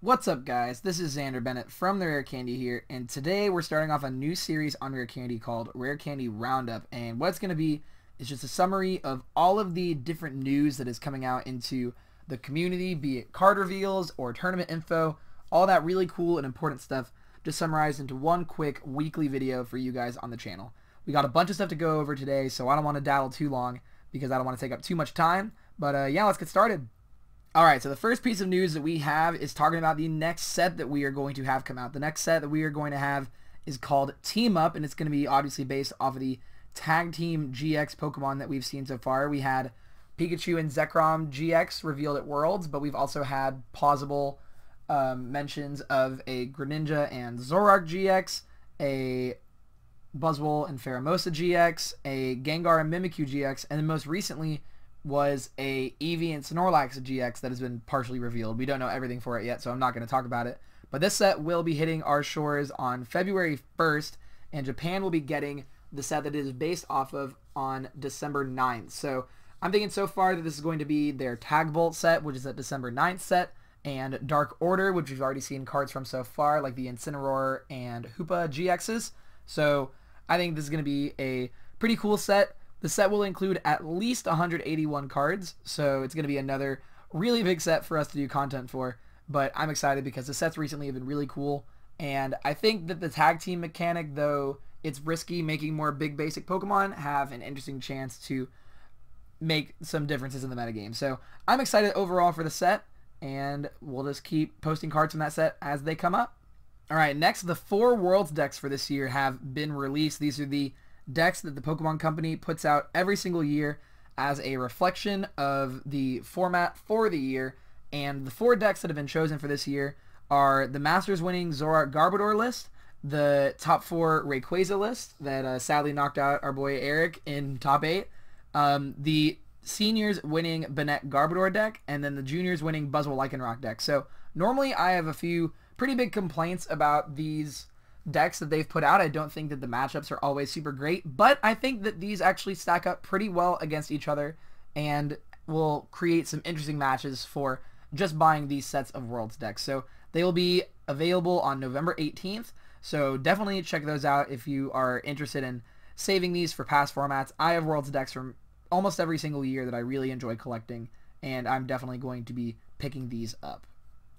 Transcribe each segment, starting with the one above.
What's up, guys? This is Xander Bennett from the Rare Candy here, and today we're starting off a new series on Rare Candy called Rare Candy Roundup. And what it's going to be is just a summary of all of the different news that is coming out into the community, be it card reveals or tournament info, all that really cool and important stuff, just summarized into one quick weekly video for you guys on the channel. We got a bunch of stuff to go over today, so I don't want to dawdle too long because I don't want to take up too much time. But yeah, let's get started. Alright, so the first piece of news that we have is talking about the next set that we are going to have come out. The next set that we are going to have is called Team Up, and it's going to be obviously based off of the Tag Team GX Pokemon that we've seen so far. We had Pikachu and Zekrom GX revealed at Worlds, but we've also had plausible mentions of a Greninja and Zoroark GX, a Buzzwole and Pheromosa GX, a Gengar and Mimikyu GX, and then most recently was a Eevee and Snorlax GX that has been partially revealed. We don't know everything for it yet, so I'm not going to talk about it. But this set will be hitting our shores on February 1st, and Japan will be getting the set that it is based off of on December 9th. So I'm thinking so far that this is going to be their Tag Bolt set, which is a December 9th set, and Dark Order, which we've already seen cards from so far, like the Incineroar and Hoopa GXs. So I think this is going to be a pretty cool set. The set will include at least 181 cards, so it's going to be another really big set for us to do content for, but I'm excited because the sets recently have been really cool, and I think that the tag team mechanic, though it's risky making more big basic Pokemon, have an interesting chance to make some differences in the metagame. So I'm excited overall for the set, and we'll just keep posting cards from that set as they come up. Alright, next, the 4 Worlds decks for this year have been released. These are the decks that the Pokemon Company puts out every single year as a reflection of the format for the year, and the 4 decks that have been chosen for this year are the Masters winning Zoroark Garbodor list, the top 4 Rayquaza list that sadly knocked out our boy Eric in top 8, the Seniors winning Banette Garbodor deck, and then the Juniors winning Buzzwole Lycanroc deck. So normally I have a few pretty big complaints about these decks that they've put out. I don't think that the matchups are always super great, but I think that these actually stack up pretty well against each other and will create some interesting matches for just buying these sets of Worlds decks. So they will be available on November 18th, so definitely check those out if you are interested in saving these for past formats. I have Worlds decks from almost every single year that I really enjoy collecting, and I'm definitely going to be picking these up.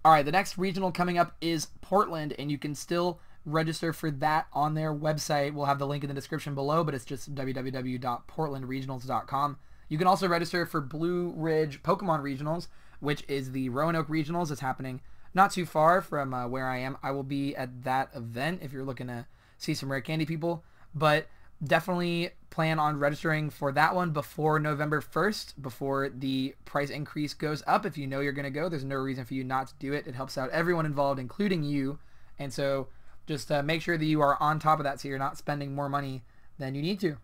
Alright, the next regional coming up is Portland, and you can still register for that on their website. We'll have the link in the description below, but it's just www.portlandregionals.com. You can also register for Blue Ridge Pokemon Regionals, which is the Roanoke Regionals. It's happening not too far from where I am. I will be at that event if you're looking to see some Rare Candy people, but definitely plan on registering for that one before November 1st, before the price increase goes up. If you know you're going to go, there's no reason for you not to do it. It helps out everyone involved, including you, and so just make sure that you are on top of that so you're not spending more money than you need to.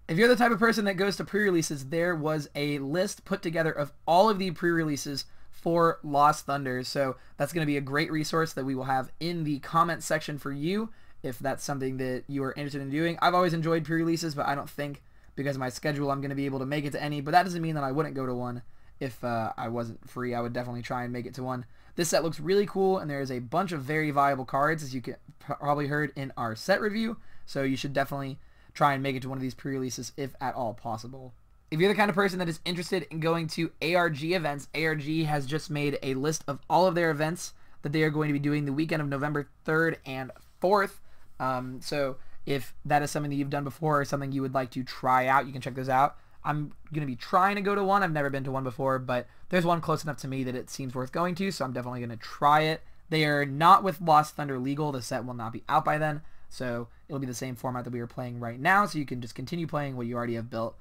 If you're the type of person that goes to pre-releases, there was a list put together of all of the pre-releases for Lost Thunder. So that's going to be a great resource that we will have in the comment section for you if that's something that you are interested in doing. I've always enjoyed pre-releases, but I don't think because of my schedule I'm going to be able to make it to any. But that doesn't mean that I wouldn't go to one if I wasn't free. I would definitely try and make it to one. This set looks really cool, and there is a bunch of very viable cards, as you probably heard in our set review, so you should definitely try and make it to one of these pre-releases if at all possible. If you're the kind of person that is interested in going to ARG events, ARG has just made a list of all of their events that they are going to be doing the weekend of November 3rd and 4th. So if that is something that you've done before or something you would like to try out, you can check those out. I'm going to be trying to go to one. I've never been to one before, but there's one close enough to me that it seems worth going to, so I'm definitely going to try it. They are not with Lost Thunder legal. The set will not be out by then, so it'll be the same format that we are playing right now, so you can just continue playing what you already have built.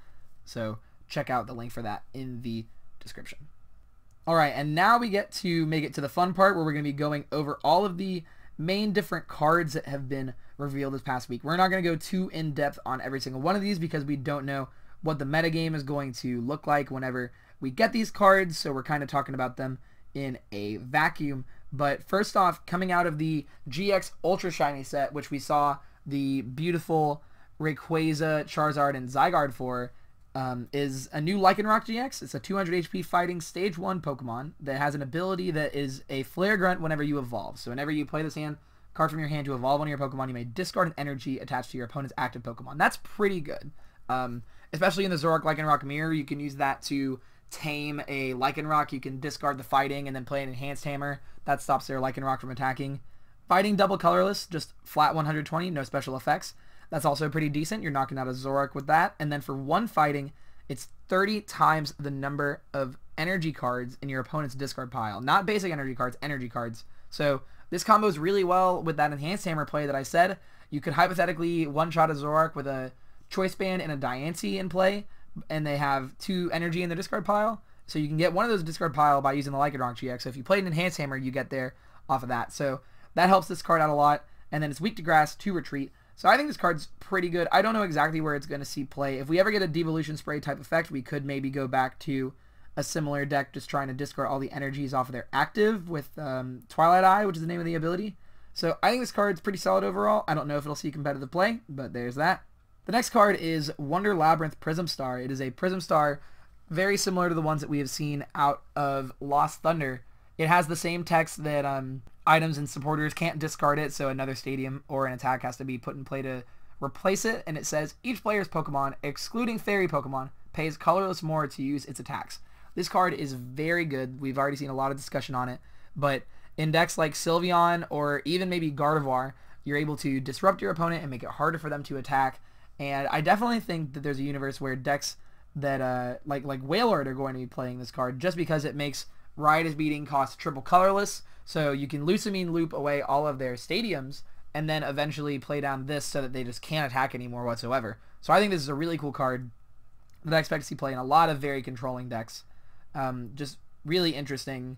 So check out the link for that in the description. Alright, and now we get to make it to the fun part where we're going to be going over all of the main different cards that have been revealed this past week. We're not going to go too in-depth on every single one of these because we don't know what the metagame is going to look like whenever we get these cards, so we're kind of talking about them in a vacuum. But first off, coming out of the GX Ultra Shiny set, which we saw the beautiful Rayquaza, Charizard, and Zygarde for, is a new Lycanroc GX. It's a 200 HP fighting stage 1 Pokemon that has an ability that is a Flare Grunt whenever you evolve. So whenever you play this card from your hand to evolve one of your Pokemon, you may discard an energy attached to your opponent's active Pokemon. That's pretty good. Especially in the Zoroark Lycanroc mirror, you can use that to tame a Lycanroc. You can discard the fighting and then play an Enhanced Hammer. That stops their Lycanroc from attacking. Fighting double colorless, just flat 120, no special effects. That's also pretty decent. You're knocking out a Zoroark with that. And then for one fighting, it's 30 times the number of energy cards in your opponent's discard pile. Not basic energy cards, energy cards. So this combos really well with that Enhanced Hammer play that I said. You could hypothetically one-shot a Zoroark with a Choice Band and a Diancie in play, and they have 2 energy in the discard pile. So you can get one of those discard pile by using the Lycanroc GX. So if you played an Enhanced Hammer, you get there off of that. So that helps this card out a lot. And then it's weak to grass, to retreat. So I think this card's pretty good. I don't know exactly where it's going to see play. If we ever get a Devolution Spray type effect, we could maybe go back to a similar deck just trying to discard all the energies off of their active with Twilight Eye, which is the name of the ability. So I think this card's pretty solid overall. I don't know if it'll see competitive play, but there's that. The next card is Wonder Labyrinth Prism Star. It is a Prism Star very similar to the ones that we have seen out of Lost Thunder. It has the same text that items and supporters can't discard it, so another stadium or an attack has to be put in play to replace it, and it says each player's Pokemon, excluding Fairy Pokemon, pays colorless more to use its attacks. This card is very good. We've already seen a lot of discussion on it, but in decks like Sylveon or even maybe Gardevoir, you're able to disrupt your opponent and make it harder for them to attack, and I definitely think that there's a universe where decks that like Wailord are going to be playing this card just because it makes Riot Beating cost triple colorless, so you can Lusamine loop away all of their stadiums and then eventually play down this so that they just can't attack anymore whatsoever. So I think this is a really cool card that I expect to see play in a lot of very controlling decks. Just really interesting.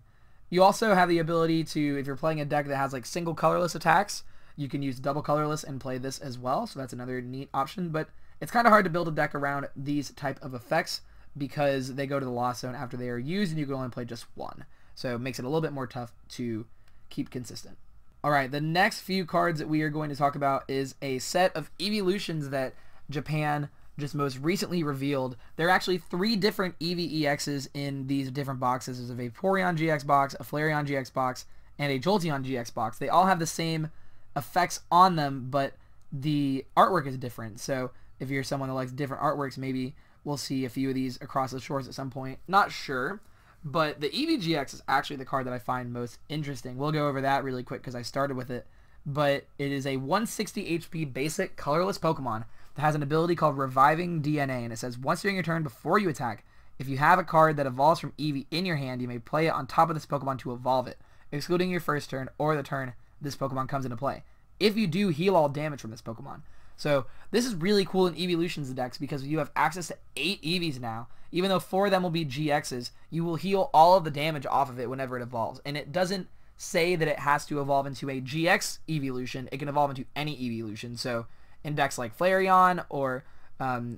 You also have the ability to, if you're playing a deck that has like single colorless attacks, you can use double colorless and play this as well, so that's another neat option, but it's kind of hard to build a deck around these type of effects because they go to the Lost Zone after they are used and you can only play just one. So it makes it a little bit more tough to keep consistent. Alright, the next few cards that we are going to talk about is a set of Eeveelutions that Japan just most recently revealed. There are actually 3 different EXs in these different boxes. There's a Vaporeon GX box, a Flareon GX box, and a Jolteon GX box. They all have the same effects on them, but the artwork is different. So if you're someone that likes different artworks, maybe we'll see a few of these across the shores at some point. Not sure, but the Eevee GX is actually the card that I find most interesting. We'll go over that really quick because I started with it, but it is a 160 HP basic colorless Pokemon that has an ability called Reviving DNA, and it says once during your turn before you attack, if you have a card that evolves from Eevee in your hand, you may play it on top of this Pokemon to evolve it, excluding your first turn or the turn this Pokemon comes into play. If you do, heal all damage from this Pokemon. So this is really cool in Eeveelution's decks because you have access to 8 Eevees now. Even though 4 of them will be GXs, you will heal all of the damage off of it whenever it evolves. And it doesn't say that it has to evolve into a GX Eeveelution. It can evolve into any Eeveelution. So in decks like Flareon or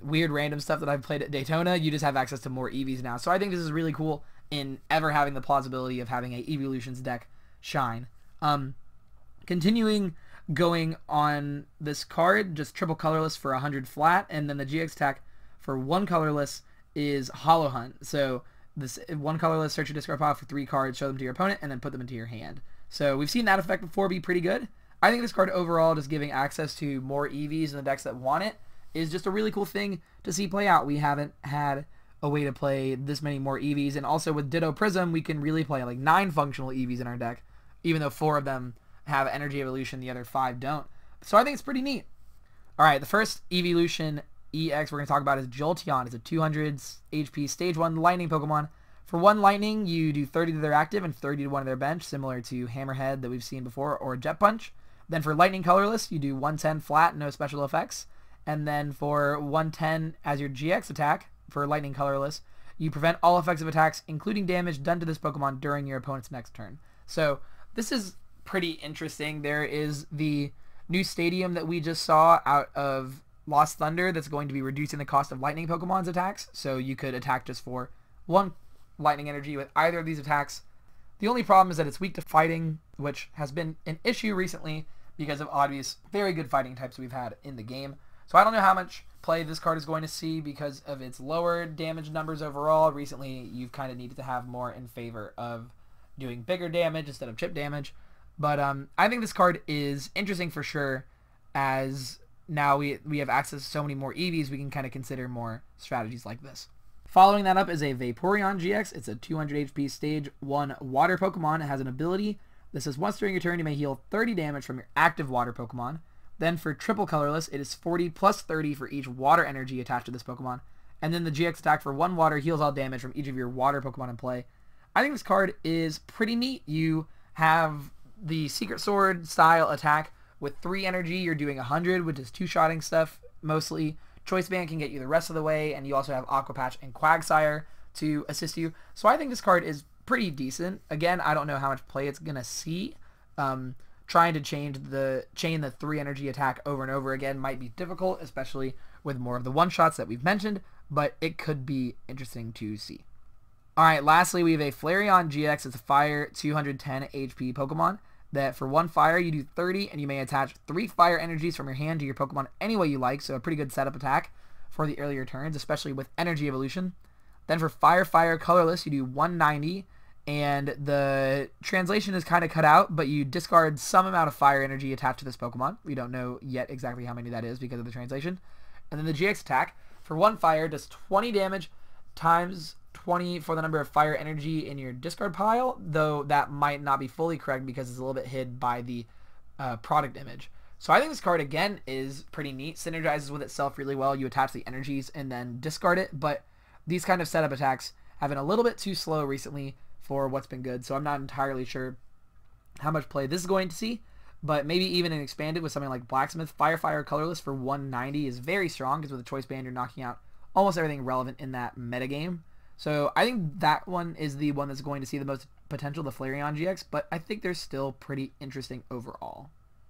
weird random stuff that I've played at Daytona, you just have access to more Eevees now. So I think this is really cool in ever having the plausibility of having a Eeveelution's deck shine. Continuing going on this card, just triple colorless for 100 flat, and then the GX attack for 1 colorless is Hollow Hunt. So this 1 colorless, search your discard pile for 3 cards, show them to your opponent, and then put them into your hand. So we've seen that effect before be pretty good. I think this card overall, just giving access to more Eevees in the decks that want it, is just a really cool thing to see play out. We haven't had a way to play this many more Eevees, and also with Ditto Prism, we can really play like 9 functional Eevees in our deck, even though 4 of them have Energy Evolution, the other 5 don't. So I think it's pretty neat. Alright, the first Eeveelution EX we're going to talk about is Jolteon. It's a 200 HP Stage 1 Lightning Pokemon. For 1 Lightning, you do 30 to their active and 30 to one of their bench, similar to Hammerhead that we've seen before, or Jet Punch. Then for Lightning Colorless, you do 110 flat, no special effects. And then for 110 as your GX attack, for Lightning Colorless, you prevent all effective attacks, including damage done to this Pokemon during your opponent's next turn. So this is pretty interesting. There is the new stadium that we just saw out of Lost Thunder that's going to be reducing the cost of Lightning Pokemon's attacks, so you could attack just for 1 Lightning Energy with either of these attacks. The only problem is that it's weak to fighting, which has been an issue recently because of obvious very good fighting types we've had in the game. So I don't know how much play this card is going to see because of its lower damage numbers overall. Recently, you've kind of needed to have more in favor of doing bigger damage instead of chip damage. But I think this card is interesting for sure, as now we have access to so many more Eevees, we can kind of consider more strategies like this. Following that up is a Vaporeon GX. It's a 200 HP stage 1 water Pokemon. It has an ability that says once during your turn you may heal 30 damage from your active water Pokemon. Then for triple colorless, it is 40 plus 30 for each water energy attached to this Pokemon. And then the GX attack for 1 water heals all damage from each of your water Pokemon in play. I think this card is pretty neat. You have the Secret Sword style attack with 3 energy. You're doing 100, which is 2-shotting stuff mostly. Choice Band can get you the rest of the way, and you also have Aqua Patch and Quagsire to assist you. So I think this card is pretty decent. Again, I don't know how much play it's going to see. Trying to chain the 3 energy attack over and over again might be difficult, especially with more of the one-shots that we've mentioned, but it could be interesting to see. Alright, lastly we have a Flareon GX. It's a fire 210 HP Pokemon that for 1 fire you do 30, and you may attach 3 fire energies from your hand to your Pokemon any way you like, so a pretty good setup attack for the earlier turns, especially with Energy Evolution. Then for fire colorless you do 190, and the translation is kind of cut out, but you discard some amount of fire energy attached to this Pokemon. We don't know yet exactly how many that is because of the translation. And then the GX attack for 1 fire does 20 damage times 20 for the number of fire energy in your discard pile, though that might not be fully correct because it's a little bit hid by the product image. So I think this card again is pretty neat, synergizes with itself really well. You attach the energies and then discard it, but these kind of setup attacks have been a little bit too slow recently for what's been good, so I'm not entirely sure how much play this is going to see, but maybe even an expanded with something like Blacksmith. Fire colorless for 190 is very strong because with a Choice Band you're knocking out almost everything relevant in that metagame. So I think that one is the one that's going to see the most potential, the Flareon GX, but I think they're still pretty interesting overall.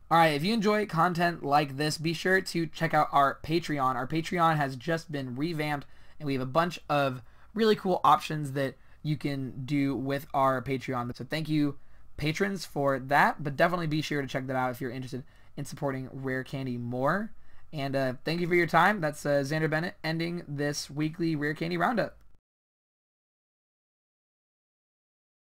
Alright, if you enjoy content like this, be sure to check out our Patreon. Our Patreon has just been revamped, and we have a bunch of really cool options that you can do with our Patreon. So thank you, patrons, for that, but definitely be sure to check that out if you're interested in supporting Rare Candy more. And thank you for your time. That's Xander Bennett ending this weekly Rare Candy Roundup.